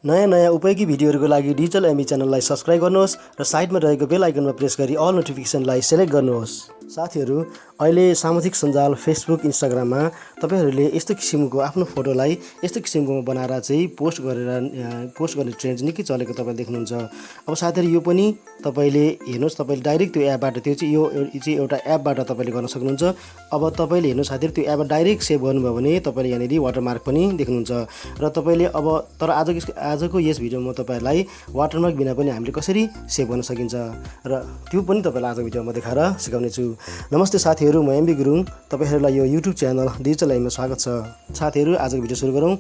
नयाँ उपयोगी भिडियोहरूको लागि डिजिटल एमी च्यानललाई सब्स्क्राइब गर्नुहोस् र साइडमा रहेको बेल आइकनमा प्रेस गरी अल नोटिफिकेसनलाई सेलेक्ट गर्नुहोस्। साथीहरू, अहिले सामाजिक सञ्जाल फेसबुक इन्स्टाग्राममा तपाईँहरूले यस्तो किसिमको आफ्नो फोटोलाई यस्तो किसिमको बनाएर चाहिँ पोस्ट गर्ने ट्रेन्ड निकै चलेको तपाईँले देख्नुहुन्छ। अब साथीहरू, यो पनि तपाईँले हेर्नुहोस्, तपाईँले डाइरेक्ट त्यो एपबाट त्यो चाहिँ एउटा एपबाट तपाईँले गर्न सक्नुहुन्छ। अब तपाईँले हेर्नुहोस् साथीहरू, त्यो एपबाट डाइरेक्ट सेभ गर्नुभयो भने तपाईँले यहाँनिर वाटरमार्क पनि देख्नुहुन्छ। र तपाईँले अब तर आजको यस भिडियोमा तपाईँहरूलाई वाटरमार्क बिना पनि हामीले कसरी सेभ गर्न सकिन्छ र त्यो पनि तपाईँलाई आजको भिडियोमा देखाएर सिकाउने छु। नमस्ते साथीहरू, म एमबी गुरुङ, तपाईँहरूलाई यो युट्युब च्यानल डिजिटल लाइनमा स्वागत छ। साथीहरू, आजको भिडियो सुरु गरौँ।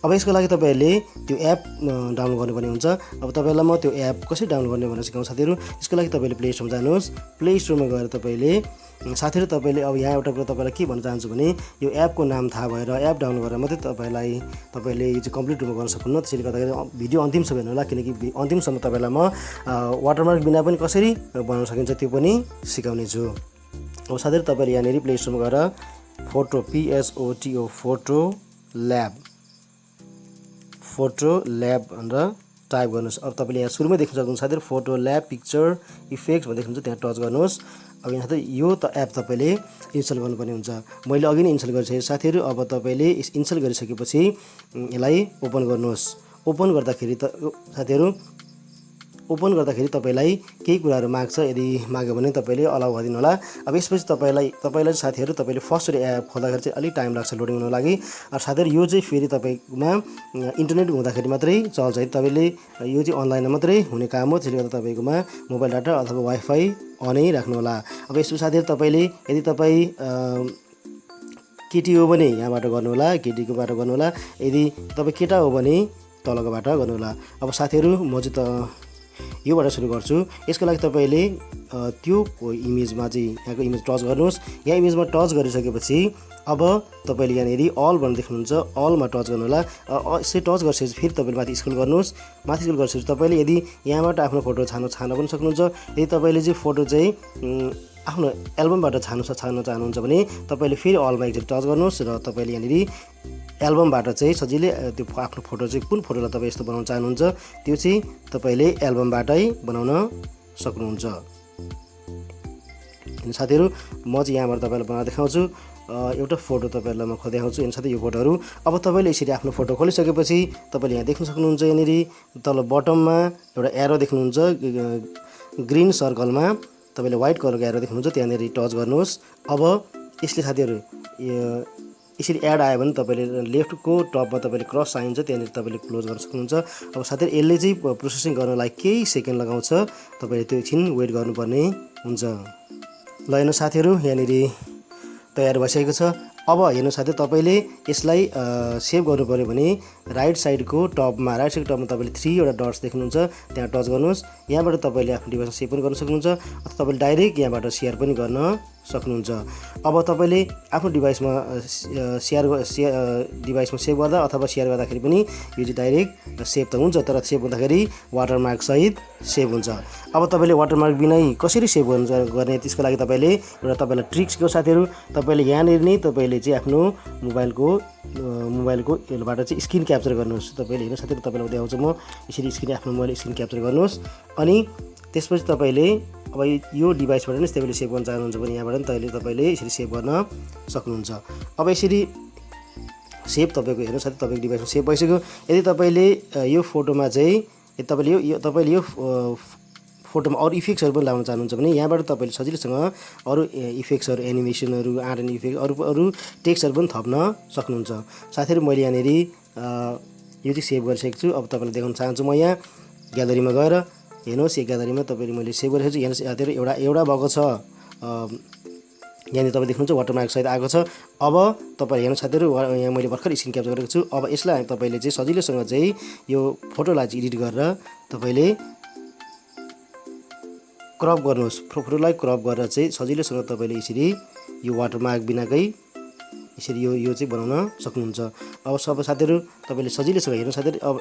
अब यसको लागि तपाईँहरूले त्यो एप डाउनलोड गर्नुपर्ने हुन्छ। अब तपाईँलाई म त्यो एप कसरी डाउनलोड गर्ने भनेर सिकाउँ साथीहरू। यसको लागि तपाईँले प्ले स्टोरमा जानुहोस्। प्ले स्टोरमा गएर तपाईँले अब यहाँ एउटा कुरा तपाईँलाई के भन्न चाहन्छु भने, यो एपको नाम थाहा भएर एप डाउनलोड गरेर मात्रै तपाईँले यो चाहिँ कम्प्लिट रूपमा गर्न सक्नुहुन्न। त्यसैले गर्दाखेरि भिडियो अन्तिमसम्म हेर्नु होला, किनकि अन्तिमसम्म तपाईँलाई म वाटरमार्क बिना पनि कसरी बनाउन सकिन्छ त्यो पनि सिकाउने छु। अब साथीहरू, तपाईँले यहाँनिर प्ले स्टोरमा गएर फोटो फोटो ल्याब भनेर टाइप गर्नुहोस्। अब तपाईँले यहाँ सुरुमै देख्न सक्नुहुन्छ साथीहरू, फोटो ल्याब पिक्चर इफेक्ट्स भनेर देख्नुहुन्छ, त्यहाँ टच गर्नुहोस्। अब यहाँ यो एप तपाईँले इन्स्टल गर्नुपर्ने हुन्छ। मैले अघि नै इन्स्टल गरिसकेँ साथीहरू। अब तपाईँले इन्स्टल गरिसकेपछि यसलाई ओपन गर्नुहोस्। ओपन गर्दाखेरि तपाईँलाई केही कुराहरू माग्छ। यदि माग्यो भने तपाईँले अलाउ गरिदिनु होला। अब यसपछि तपाईँलाई साथीहरू, तपाईँले फर्स्ट एप खोल्दाखेरि चाहिँ अलिक टाइम लाग्छ लोडिङ हुनु लागि। अब साथीहरू, यो चाहिँ फेरि तपाईँमा इन्टरनेट हुँदाखेरि मात्रै चल्छ है। तपाईँले यो चाहिँ अनलाइनमा मात्रै हुने काम हो। त्यसले गर्दा तपाईँकोमा मोबाइल डाटा अथवा वाइफाई अनै राख्नु होला। अब यसपछि साथीहरू, तपाईँले यदि तपाईँ केटी हो भने यहाँबाट गर्नु होला, केटीकोबाट गर्नु होला। यदि तपाईँ केटा हो भने तलकोबाट गर्नु होला। अब साथीहरू, म चाहिँ योबाट सुरु गर्छु। यसको लागि तपाईँले त्यो इमेजमा चाहिँ यहाँको इमेज टच गर्नुहोस्। यहाँ इमेजमा टच गरिसकेपछि अब तपाईँले यहाँनिर अल भनेर देख्नुहुन्छ, अलमा टच गर्नु होला। यसरी टच गरिसकेपछि फेरि तपाईँले माथि स्क्रोल गर्नुहोस्। माथि स्क्रोल गरिसकेपछि तपाईँले यदि यहाँबाट आफ्नो फोटो छान्न पनि सक्नुहुन्छ। यदि तपाईँले चाहिँ फोटो चाहिँ आफ्नो एल्बमबाट छान्न चाहनुहुन्छ भने तपाईँले फेरि अलमा एकचोटि टच गर्नुहोस् र तपाईँले यहाँनिर एल्बमबाट चाहिँ सजिलै त्यो आफ्नो फोटो चाहिँ कुन फोटोलाई तपाईँ यस्तो बनाउन चाहनुहुन्छ त्यो चाहिँ तपाईँले एल्बमबाटै बनाउन सक्नुहुन्छ। साथीहरू, म चाहिँ यहाँबाट तपाईँलाई बनाएर देखाउँछु। एउटा फोटो तपाईँहरूलाई म देखाउँछु। अनि साथै यो फोटोहरू अब तपाईँले यसरी आफ्नो फोटो खोलिसकेपछि तपाईँले यहाँ देख्न सक्नुहुन्छ, यहाँनिर तल बटममा एउटा एरो देख्नुहुन्छ, ग्रिन सर्कलमा तपाईँले व्हाइट कलरको एरो देख्नुहुन्छ, त्यहाँनिर टच गर्नुहोस्। अब यसले साथीहरू यसरी एड आयो भने तपाईँले लेफ्टको टपमा तपाईँले क्रस साइन छ, त्यहाँनिर तपाईँले क्लोज गर्न सक्नुहुन्छ। अब साथीहरू, यसले चाहिँ प्रोसेसिङ गर्नलाई केही सेकेन्ड लगाउँछ। तपाईँले त्यो एकछिन वेट गर्नुपर्ने हुन्छ। ल हेर्नु साथीहरू, यहाँनिर तयार भइसकेको छ। अब हेर्नु साथीहरू, तपाईँले यसलाई सेभ गर्नु पऱ्यो भने राइट साइडको टपमा तपाईँले 3 डट्स देख्नुहुन्छ, त्यहाँ टच गर्नुहोस्। यहाँबाट तपाईँले आफ्नो डिभाइसमा सेभ पनि गर्न सक्नुहुन्छ अथवा तपाईँले डाइरेक्ट यहाँबाट सेयर पनि गर्न सक्नुहुन्छ। अब तपाईँले आफ्नो डिभाइसमा सेभ गर्दा अथवा सेयर गर्दाखेरि पनि यो चाहिँ डाइरेक्ट सेभ त हुन्छ, तर सेभ हुँदाखेरि वाटरमार्क सहित सेभ हुन्छ। अब तपाईँले वाटरमार्क बिनै कसरी सेभ गर्ने, त्यसको लागि तपाईँले एउटा तपाईँलाई ट्रिक सिकाउँछु साथीहरू। तपाईँले यहाँनिर नै तपाईँले चाहिँ आफ्नो मोबाइलको यसबाट चाहिँ स्क्रिन क्याप्चर गर्नुहोस्। तपाईँले हेर्नु साथीहरू, तपाईँलाई देखाउँछु म यसरी आफ्नो मोबाइल स्क्रिन क्याप्चर गर्नुहोस्। अनि त्यसपछि तपाईँले अब यो डिभाइसबाट नै तपाईँले सेभ गर्न चाहनुहुन्छ भने यहाँबाट पनि तपाईँले यसरी सेभ गर्न सक्नुहुन्छ। अब यसरी सेभ तपाईँको हेर्नु साथी, तपाईँको डिभाइसमा सेभ भइसक्यो। यदि तपाईँले यो फोटोमा चाहिँ तपाईँले यो फोटोमा अरू इफेक्ट्सहरू पनि लाउन चाहनुहुन्छ भने यहाँबाट तपाईँले सजिलैसँग अरू इफेक्ट्सहरू, एनिमेसनहरू, आर्ट एन्ड इफेक्ट, अरू टेक्स्टहरू पनि थप्न सक्नुहुन्छ। साथीहरू, मैले यहाँनिर यो चाहिँ सेभ गरिसकेको छु। अब तपाईँलाई देखाउन चाहन्छु। म यहाँ ग्यालरीमा गएर हेर्नुहोस्, यो ग्यालरीमा तपाईँले मैले सेभ गरिसकेको छु। यहाँ साथीहरू एउटा भएको छ, यहाँनिर तपाईँ देख्नुहुन्छ वाटरमार्क सहित आएको छ। अब तपाईँ हेर्नु साथीहरू, यहाँ मैले भर्खर स्क्रिन क्याप्चर गरेको छु। अब यसलाई तपाईँले चाहिँ सजिलैसँग चाहिँ यो फोटोलाई चाहिँ एडिट गरेर तपाईँले क्रप गर्नुहोस्। फोटोलाई क्रप गरेर चाहिँ सजिलैसँग तपाईँले यसरी यो वाटरमार्क बिनाकै यसरी यो चाहिँ बनाउन सक्नुहुन्छ। अब सब साथीहरू, तपाईँले सजिलैसँग हेर्नु साथीहरू। अब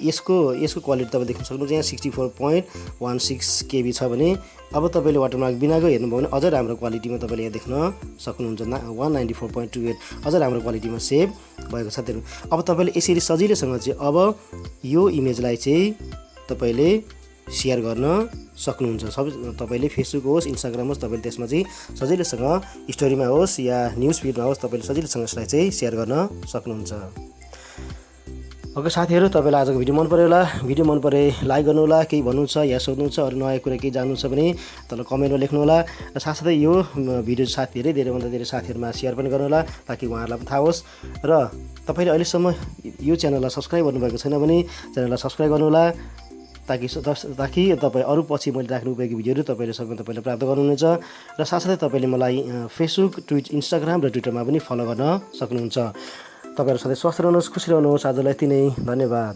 यसको क्वालिटी तपाईँ देख्न सक्नुहुन्छ। यहाँ 64.16 KB छ भने अब तपाईँले वाटरमार्क बिनाको हेर्नुभयो भने अझ राम्रो क्वालिटीमा तपाईँले यहाँ देख्न सक्नुहुन्छ। 194.28 अझ राम्रो क्वालिटीमा सेभ भएको छ साथीहरू। अब तपाईँले यसरी सजिलैसँग चाहिँ अब यो इमेजलाई चाहिँ तपाईँले सेयर गर्न सक्नुहुन्छ। तपाईँले फेसबुक होस्, इन्स्टाग्राम होस्, तपाईँले त्यसमा चाहिँ सजिलैसँग स्टोरीमा होस् या न्युज फिडमा होस्, तपाईँले सजिलैसँग यसलाई चाहिँ सेयर गर्न सक्नुहुन्छ। ओके साथीहरू, तपाईँलाई आजको भिडियो मन पऱ्यो होला। भिडियो मन परे लाइक गर्नु होला, केही भन्नु छ या सोध्नु छ, अरू नयाँ कुरा केही जान्नु छ भने तल कमेन्टमा लेख्नु होला। र साथसाथै यो भिडियो धेरैभन्दा धेरै साथीहरूमा सेयर पनि गर्नु होला ताकि उहाँहरूलाई पनि थाहा होस्। र तपाईँले अहिलेसम्म यो च्यानललाई सब्सक्राइब गर्नुभएको छैन भने च्यानललाई सब्सक्राइब गर्नु होला ताकि तपाईँ अरू पछि मैले राख्नु उपयोगी भिडियोहरू तपाईँले प्राप्त गर्नुहुनेछ। र साथसाथै तपाईँले मलाई फेसबुक, इन्स्टाग्राम र ट्विटरमा पनि फलो गर्न सक्नुहुन्छ। तपाईँहरू सधैँ स्वस्थ रहनुहोस्, खुसी रहनुहोस्। आजलाई यति नै, धन्यवाद।